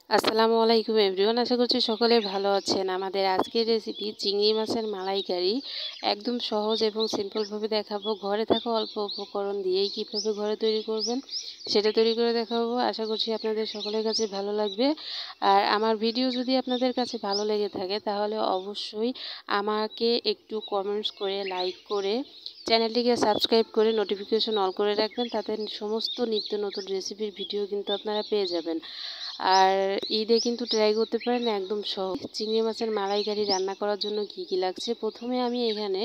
আসসালামু আলাইকুম এভরিওয়ান, আশা করছি সকলে ভালো আছেন। আমাদের আজকের রেসিপি চিংড়ি মাছের মালাইকারি। একদম সহজ এবং সিম্পলভাবে দেখাবো। ঘরে থাকা অল্প উপকরণ দিয়েই কীভাবে ঘরে তৈরি করবেন সেটা তৈরি করে দেখাবো। আশা করছি আপনাদের সকলের কাছে ভালো লাগবে। আর আমার ভিডিও যদি আপনাদের কাছে ভালো লেগে থাকে তাহলে অবশ্যই আমাকে একটু কমেন্টস করে, লাইক করে, চ্যানেলটিকে সাবস্ক্রাইব করে নোটিফিকেশন অল করে রাখবেন। তাতে সমস্ত নিত্য নতুন রেসিপির ভিডিও কিন্তু আপনারা পেয়ে যাবেন। আর ঈদে কিন্তু ট্রাই করতে পারেন, একদম সহজ। চিংড়ি মাছের মালাইকারি রান্না করার জন্য কি কি লাগছে, প্রথমে আমি এখানে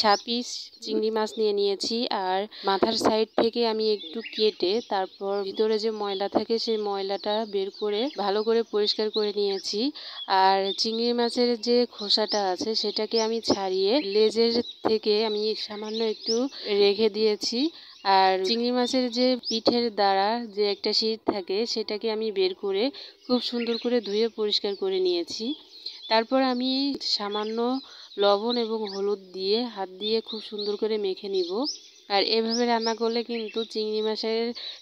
7 পিস চিংড়ি মাছ নিয়ে নিয়েছি। আর মাথার সাইড থেকে আমি একটু কেটে তারপর ভিতরে যে ময়লা থাকে সেই ময়লাটা বের করে ভালো করে পরিষ্কার করে নিয়েছি। আর চিংড়ি মাছের যে খোসাটা আছে সেটাকে আমি ছাড়িয়ে লেজের থেকে আমি সামান্য একটু রেখে দিয়েছি। আর চিংড়ি মাছের যে পিঠের দ্বারা যে একটা শীট থাকে সেটাকে আমি বের করে খুব সুন্দর করে ধুয়ে পরিষ্কার করে নিয়েছি। তারপর আমি সামান্য লবণ এবং হলুদ দিয়ে হাত দিয়ে খুব সুন্দর করে মেখে নিব। আর এভাবে রান্না করলে কিন্তু চিংড়ি মাছের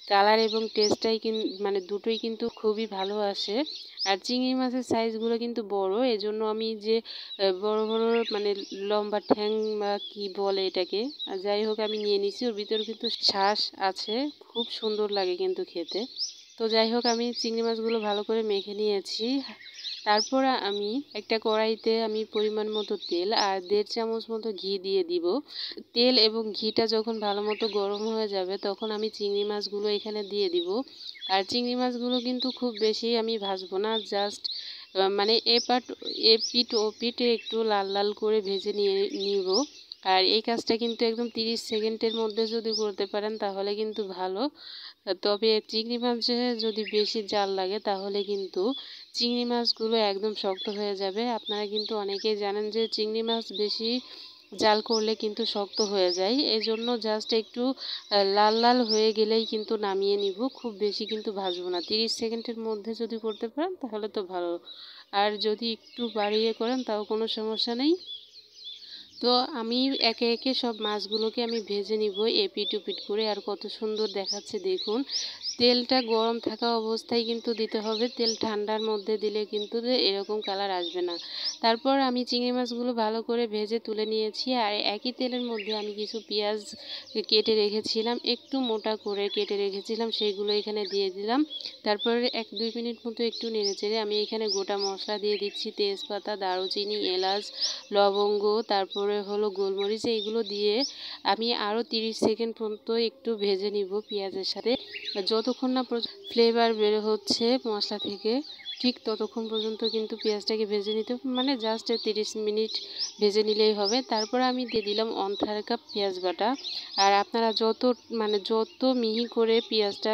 কালার এবং টেস্টটাই মানে দুটোই কিন্তু খুবই ভালো আসে। আর চিংড়ি মাছের সাইজগুলো কিন্তু বড়, এজন্য আমি যে বড় বড় মানে লম্বা ঠ্যাং বা কি বলে এটাকে, যাই হোক আমি নিয়ে নিছি। ওর ভিতরে কিন্তু শ্বাস আছে, খুব সুন্দর লাগে কিন্তু খেতে। তো যাই হোক আমি চিংড়ি মাছগুলো ভালো করে মেখে নিয়েছি। তারপর আমি একটা কড়াইতে আমি পরিমাণ মতো তেল আর 1.5 চামচ মতো ঘি দিয়ে দিব। তেল এবং ঘিটা যখন ভালো মতো গরম হয়ে যাবে তখন আমি চিংড়ি মাছগুলো এখানে দিয়ে দিব। আর চিংড়ি মাছগুলো কিন্তু খুব বেশি আমি ভাজবো না, জাস্ট মানে এপিঠ ও পিঠে একটু লাল লাল করে ভেজে নিব। আর এই কাজটা কিন্তু একদম 30 সেকেন্ডের মধ্যে যদি করতে পারেন তাহলে কিন্তু ভালো। তবে চিংড়ি মাছে যদি বেশি জাল লাগে তাহলে কিন্তু চিংড়ি মাছগুলো একদম শক্ত হয়ে যাবে। আপনারা কিন্তু অনেকেই জানেন যে চিংড়ি মাছ বেশি জাল করলে কিন্তু শক্ত হয়ে যায়। এই জন্য জাস্ট একটু লাল লাল হয়ে গেলেই কিন্তু নামিয়ে নিব, খুব বেশি কিন্তু ভাজবো না। 30 সেকেন্ডের মধ্যে যদি করতে পারেন তাহলে তো ভালো, আর যদি একটু বাড়িয়ে করেন তাও কোনো সমস্যা নেই। তো আমি একে একে সব মাছগুলোকে আমি ভেজে নিব এপিট ওপিট করে। আর কত সুন্দর দেখাচ্ছে দেখুন। তেলটা গরম থাকা অবস্থায় কিন্তু দিতে হবে, তেল ঠান্ডার মধ্যে দিলে কিন্তু এরকম কালার আসবে না। তারপর আমি চিংড়ি মাছগুলো ভালো করে ভেজে তুলে নিয়েছি। আর একই তেলের মধ্যে আমি কিছু পেঁয়াজ কেটে রেখেছিলাম, একটু মোটা করে কেটে রেখেছিলাম, সেইগুলো এখানে দিয়ে দিলাম। তারপর 1-2 মিনিট মতো একটু নেড়েচেড়ে আমি এখানে গোটা মশলা দিয়ে দিচ্ছি, তেজপাতা, দারুচিনি, এলাচ, লবঙ্গ, তারপরে হলো গোলমরিচ। এইগুলো দিয়ে আমি আরও 30 সেকেন্ড পর্যন্ত একটু ভেজে নিব পেঁয়াজের সাথে। যতক্ষণ না ফ্লেভার বের হচ্ছে মশলা থেকে ঠিক ততক্ষণ পর্যন্ত কিন্তু পেঁয়াজটাকে ভেজে নিতে, মানে জাস্ট 30 মিনিট ভেজে নিলেই হবে। তারপরে আমি দিয়ে দিলাম 1/2 কাপ পেঁয়াজ বাটা। আর আপনারা যত মিহি করে পেঁয়াজটা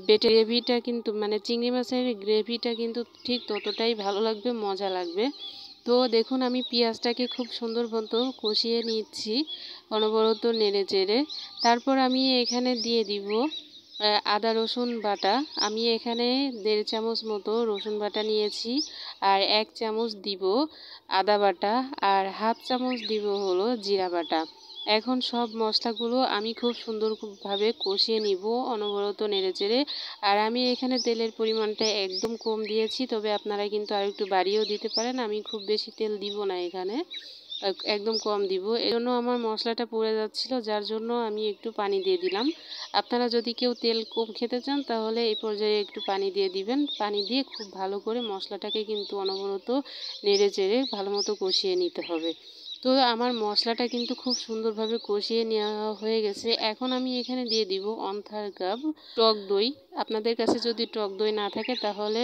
বেটে, গ্রেভিটা কিন্তু মানে চিংড়ি মাছের গ্রেভিটা কিন্তু ঠিক ততটাই ভালো লাগবে, মজা লাগবে। তো দেখুন আমি পেঁয়াজটাকে খুব সুন্দর মতো কষিয়ে নিচ্ছি, অনবরত নেড়ে চেড়ে। তারপর আমি এখানে দিয়ে দিব আদা রসুন বাটা। আমি এখানে 1.5 চামচ মতো রসুন বাটা নিয়েছি। আর 1 চামচ দিব আদা বাটা। আর 1/2 চামচ দিব হলো জিরা বাটা। এখন সব মশলাগুলো আমি খুব সুন্দরভাবে কষিয়ে নিব, অনবরত নেড়েচেড়ে। আর আমি এখানে তেলের পরিমাণটা একদম কম দিয়েছি, তবে আপনারা কিন্তু আর একটু বাড়িয়েও দিতে পারেন। আমি খুব বেশি তেল দিব না এখানে, একদম কম দিব। এজন্য আমার মশলাটা পুড়ে যাচ্ছিল, যার জন্য আমি একটু পানি দিয়ে দিলাম। আপনারা যদি কেউ তেল কম খেতে চান তাহলে এই পর্যায়ে একটু পানি দিয়ে দিবেন। পানি দিয়ে খুব ভালো করে মশলাটাকে কিন্তু অনবরত নেড়ে চেড়ে ভালো মতো কষিয়ে নিতে হবে। তো আমার মশলাটা কিন্তু খুব সুন্দরভাবে কষিয়ে নেওয়া হয়ে গেছে। এখন আমি এখানে দিয়ে দিব 1/2 কাপ টক দই। আপনাদের কাছে যদি টক দই না থাকে তাহলে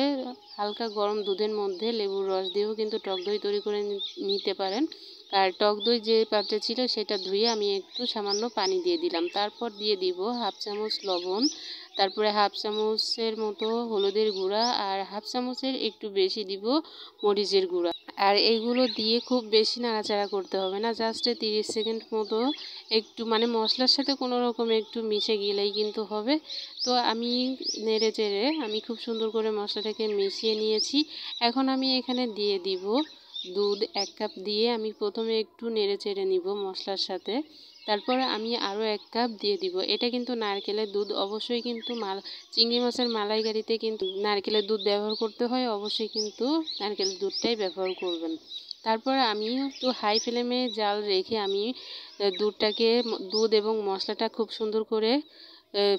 হালকা গরম দুধের মধ্যে লেবুর রস দিয়েও কিন্তু টক দই তৈরি করে নিতে পারেন। আর টক দই যে পাত্রে ছিল সেটা ধুয়ে আমি একটু সামান্য পানি দিয়ে দিলাম। তারপর দিয়ে দিব 1/2 চামচ লবণ, তারপরে 1/2 চামচের মতো হলুদের গুঁড়া, আর 1/2 চামচের একটু বেশি দিব মরিচের গুঁড়া। আর এইগুলো দিয়ে খুব বেশি নাড়াচাড়া করতে হবে না, জাস্ট 30 সেকেন্ড মতো একটু মানে মশলার সাথে কোনো রকম একটু মিশে গেলেই কিন্তু হবে। তো আমি নেড়ে চেড়ে আমি খুব সুন্দর করে মশলাটাকে মিশিয়ে নিয়েছি। এখন আমি এখানে দিয়ে দিব দুধ 1 কাপ দিয়ে আমি প্রথমে একটু নেড়ে চেড়ে নিব মশলার সাথে। তারপর আমি আরও 1 কাপ দিয়ে দিব। এটা কিন্তু নারকেলের দুধ, অবশ্যই কিন্তু চিংড়ি মাছের মালাইকারিতে কিন্তু নারকেলের দুধ ব্যবহার করতে হয়, অবশ্যই কিন্তু নারকেলের দুধটাই ব্যবহার করবেন। তারপর আমি একটু হাই ফ্লেমে জাল রেখে আমি দুধ এবং মশলাটা খুব সুন্দর করে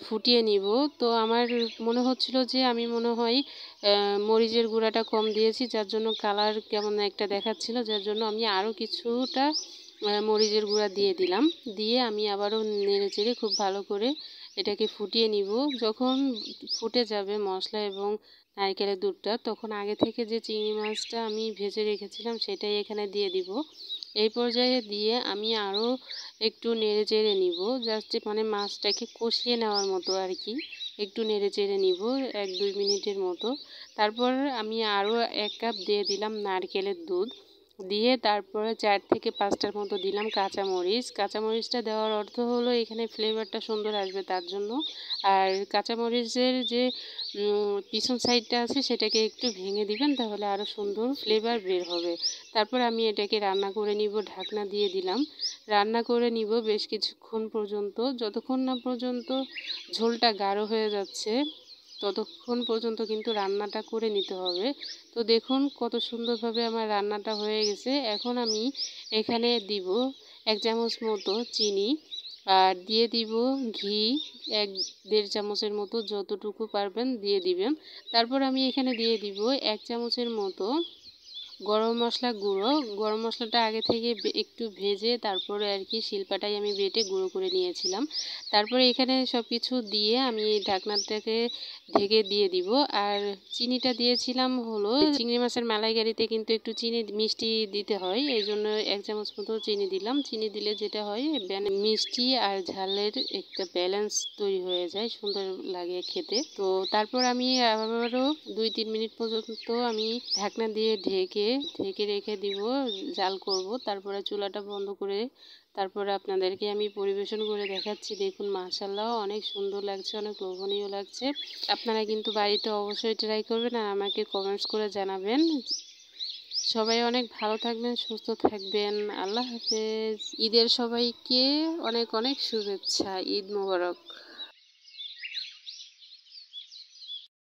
ফুটিয়ে নিব। তো আমার মনে হচ্ছিল যে আমি মনে হয় মরিচের গুঁড়াটা কম দিয়েছি, যার জন্য কালার কেমন একটা দেখাচ্ছিল, যার জন্য আমি আরও কিছুটা মরিচের গুঁড়া দিয়ে দিলাম। দিয়ে আমি আবারও নেড়ে চেড়ে খুব ভালো করে এটাকে ফুটিয়ে নিব। যখন ফুটে যাবে মশলা এবং নারকেলের দুধটা, তখন আগে থেকে যে চিংড়ি মাছটা আমি ভেজে রেখেছিলাম সেটাই এখানে দিয়ে দিব। এই পর্যায়ে দিয়ে আমি আরও একটু নেড়ে চেড়ে নিব, জাস্ট মানে মাছটাকে কষিয়ে নেওয়ার মতো আর কি, একটু নেড়ে চেড়ে নিব 1-2 মিনিটের মতো। তারপর আমি আরও 1 কাপ দিয়ে দিলাম নারকেলের দুধ, দিয়ে তারপরে 4 থেকে 5টার মতো দিলাম কাঁচামরিচ। কাঁচামরিচটা দেওয়ার অর্থ হলো এখানে ফ্লেভারটা সুন্দর আসবে তার জন্য। আর কাঁচামরিচের যে পিছন সাইডটা আছে সেটাকে একটু ভেঙে দিবেন, তাহলে আরও সুন্দর ফ্লেভার বের হবে। তারপর আমি এটাকে রান্না করে নিব, ঢাকনা দিয়ে দিলাম। রান্না করে নিব বেশ কিছুক্ষণ পর্যন্ত, যতক্ষণ না পর্যন্ত ঝোলটা গাঢ় হয়ে যাচ্ছে ততক্ষণ পর্যন্ত কিন্তু রান্নাটা করে নিতে হবে। তো দেখুন কত সুন্দরভাবে আমার রান্নাটা হয়ে গেছে। এখন আমি এখানে দিব 1 চামচ মতো চিনি, আর দিয়ে দিব ঘি 1-1.5 চামচের মতো, যতটুকু পারবেন দিয়ে দিবেন। তারপর আমি এখানে দিয়ে দিব 1 চামচের মতো গরম মশলা গুঁড়ো। গরম মশলাটা আগে থেকে একটু ভেজে তারপরে আর কি শিলপাটায় আমি বেটে গুঁড়ো করে নিয়েছিলাম। তারপরে এখানে সব কিছু দিয়ে আমি ঢাকনাটাকে ঢেকে দিয়ে দিব। আর চিনিটা দিয়েছিলাম হলো চিংড়ি মাছের মালাইকারিতে কিন্তু একটু মিষ্টি দিতে হয়, এই জন্য 1 চামচ মতো চিনি দিলাম। চিনি দিলে যেটা হয় মিষ্টি আর ঝালের একটা ব্যালেন্স তৈরি হয়ে যায়, সুন্দর লাগে খেতে। তো তারপর আমি আবারও 2-3 মিনিট পর্যন্ত আমি ঢাকনা দিয়ে ঢেকে রেখে দিব, জাল করব। তারপরে চুলাটা বন্ধ করে তারপরে আপনাদেরকে আমি পরিবেশন করে দেখাচ্ছি। দেখুন মাশাআল্লাহ অনেক সুন্দর লাগছে, অনেক লোভনীয় লাগছে। আপনারা কিন্তু বাড়িতে অবশ্যই ট্রাই করবেন আর আমাকে কমেন্টস করে জানাবেন। সবাই অনেক ভালো থাকবেন, সুস্থ থাকবেন। আল্লাহ হাফেজ। ঈদের সবাইকে অনেক অনেক শুভেচ্ছা। ঈদ মোবারক।